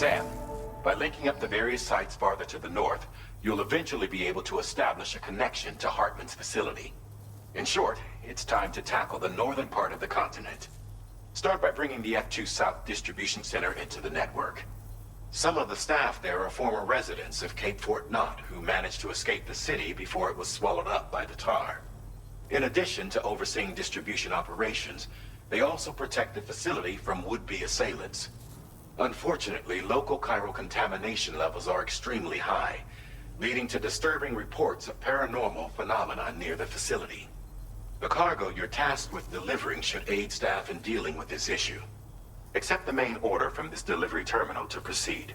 Sam, by linking up the various sites farther to the north, you'll eventually be able to establish a connection to Hartman's facility. In short, it's time to tackle the northern part of the continent. Start by bringing the F2 South Distribution Center into the network. Some of the staff there are former residents of Cape Fort Knott who managed to escape the city before it was swallowed up by the tar. In addition to overseeing distribution operations, they also protect the facility from would-be assailants. Unfortunately, local chiral contamination levels are extremely high, leading to disturbing reports of paranormal phenomena near the facility. The cargo you're tasked with delivering should aid staff in dealing with this issue. Accept the main order from this delivery terminal to proceed.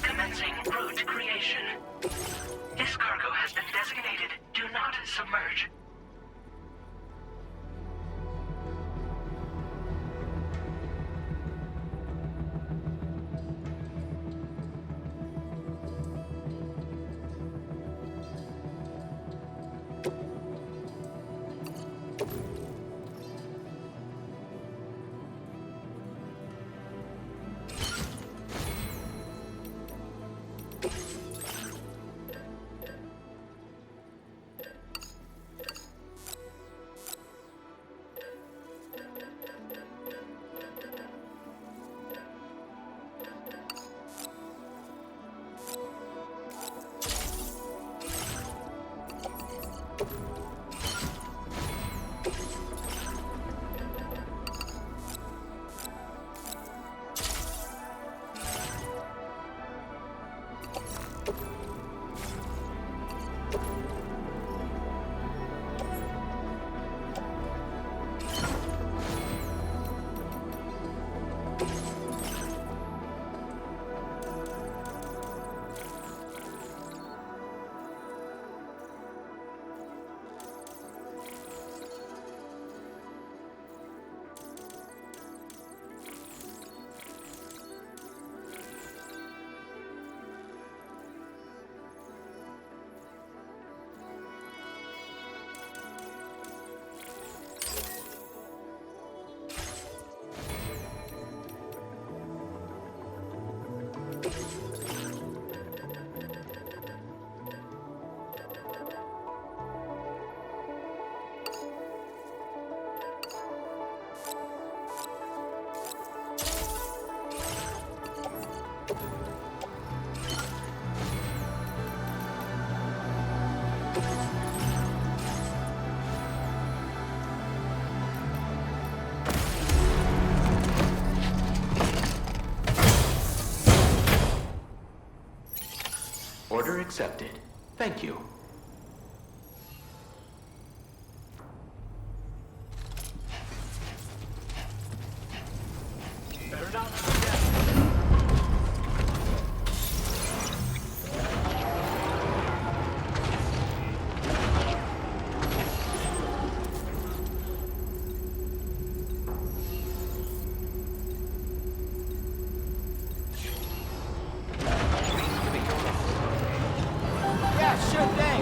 Commencing route creation. This cargo has been designated Do Not Submerge. Order accepted. Thank you. Better not Yeah, sure thing.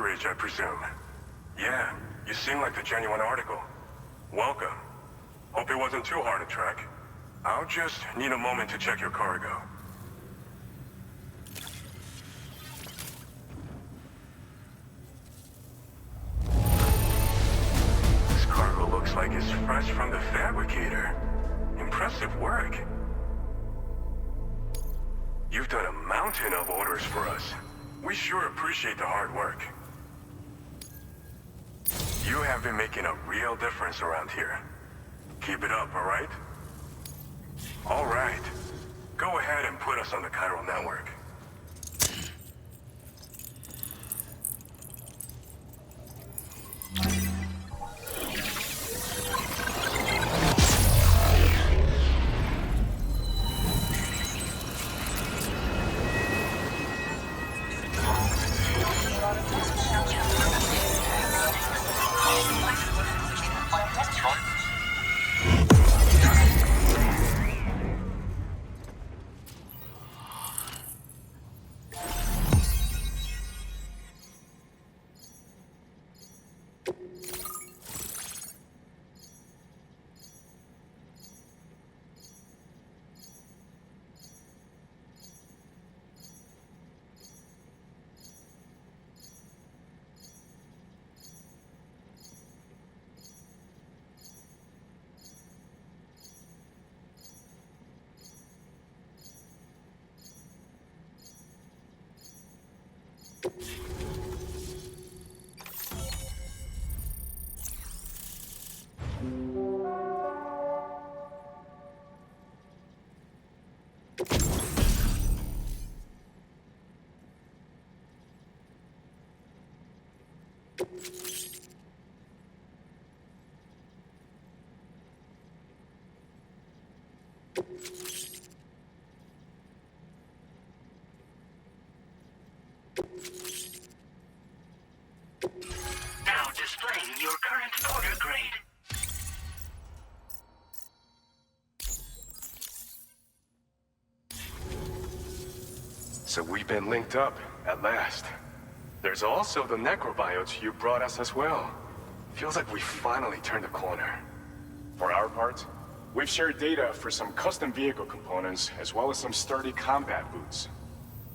bridge, I presume. Yeah, you seem like the genuine article. Welcome. Hope it wasn't too hard to track. I'll just need a moment to check your cargo. This cargo looks like it's fresh from the fabricator. Impressive work. You've done a mountain of orders for us. We sure appreciate the hard work. You have been making a real difference around here. Keep it up, all right? All right. Go ahead and put us on the chiral network. Now displaying your current order grade. So we've been linked up, at last. There's also the necrobiotes you brought us as well. Feels like we finally turned the corner. For our part, we've shared data for some custom vehicle components, as well as some sturdy combat boots.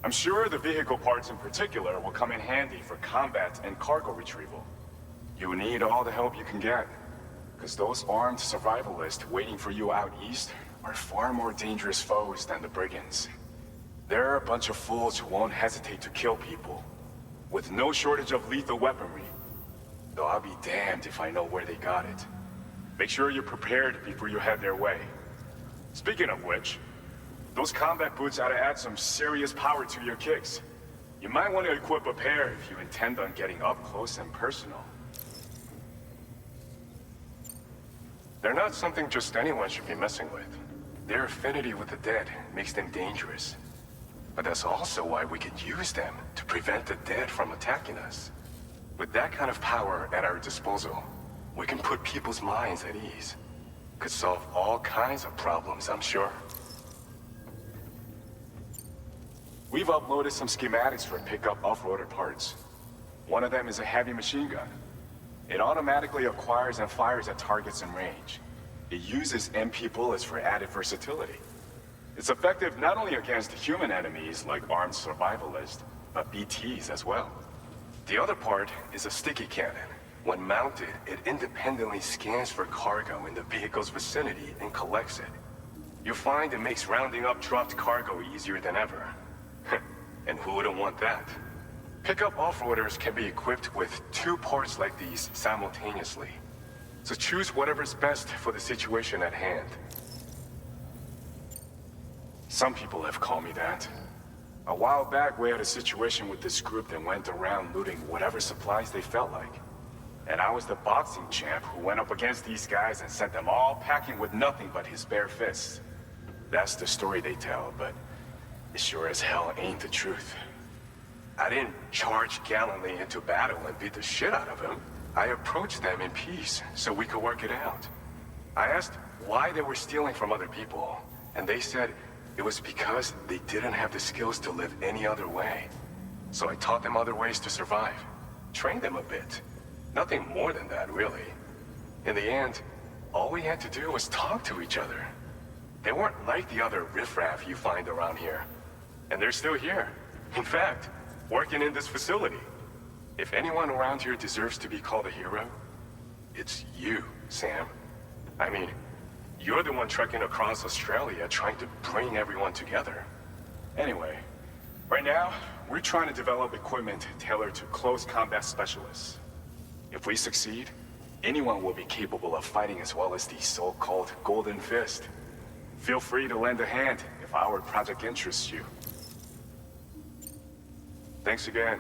I'm sure the vehicle parts in particular will come in handy for combat and cargo retrieval. You need all the help you can get, because those armed survivalists waiting for you out east are far more dangerous foes than the brigands. They're a bunch of fools who won't hesitate to kill people, with no shortage of lethal weaponry. Though I'll be damned if I know where they got it. Make sure you're prepared before you head their way. Speaking of which, those combat boots ought to add some serious power to your kicks. You might want to equip a pair if you intend on getting up close and personal. They're not something just anyone should be messing with. Their affinity with the dead makes them dangerous. But that's also why we can use them to prevent the dead from attacking us. With that kind of power at our disposal, we can put people's minds at ease. Could solve all kinds of problems, I'm sure. We've uploaded some schematics for pickup off-roader parts. One of them is a heavy machine gun. It automatically acquires and fires at targets in range. It uses MP bullets for added versatility. It's effective not only against human enemies like armed survivalists, but BTs as well. The other part is a sticky cannon. When mounted, it independently scans for cargo in the vehicle's vicinity and collects it. You'll find it makes rounding up dropped cargo easier than ever. And who wouldn't want that? Pickup off-roaders can be equipped with 2 parts like these simultaneously. So choose whatever's best for the situation at hand. Some people have called me that. A while back, we had a situation with this group that went around looting whatever supplies they felt like. And I was the boxing champ who went up against these guys and sent them all packing with nothing but his bare fists. That's the story they tell, but it sure as hell ain't the truth. I didn't charge gallantly into battle and beat the shit out of them. I approached them in peace so we could work it out. I asked why they were stealing from other people, and they said it was because they didn't have the skills to live any other way. So I taught them other ways to survive. train them a bit. Nothing more than that, really. In the end, all we had to do was talk to each other. They weren't like the other riffraff you find around here. And they're still here. In fact, working in this facility. If anyone around here deserves to be called a hero, it's you, Sam. I mean, you're the one trekking across Australia trying to bring everyone together. Anyway, right now, we're trying to develop equipment tailored to close combat specialists. If we succeed, anyone will be capable of fighting as well as the so-called Golden Fist. Feel free to lend a hand if our project interests you. Thanks again.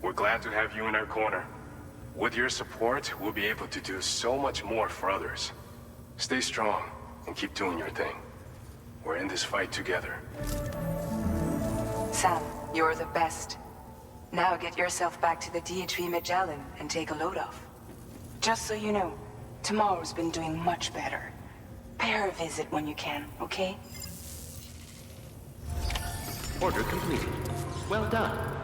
We're glad to have you in our corner. With your support, we'll be able to do so much more for others. Stay strong and keep doing your thing. We're in this fight together. Sam, you're the best. Now get yourself back to the DHV Magellan and take a load off. Just so you know, tomorrow's been doing much better. Pay her a visit when you can, okay? Order completed. Well done.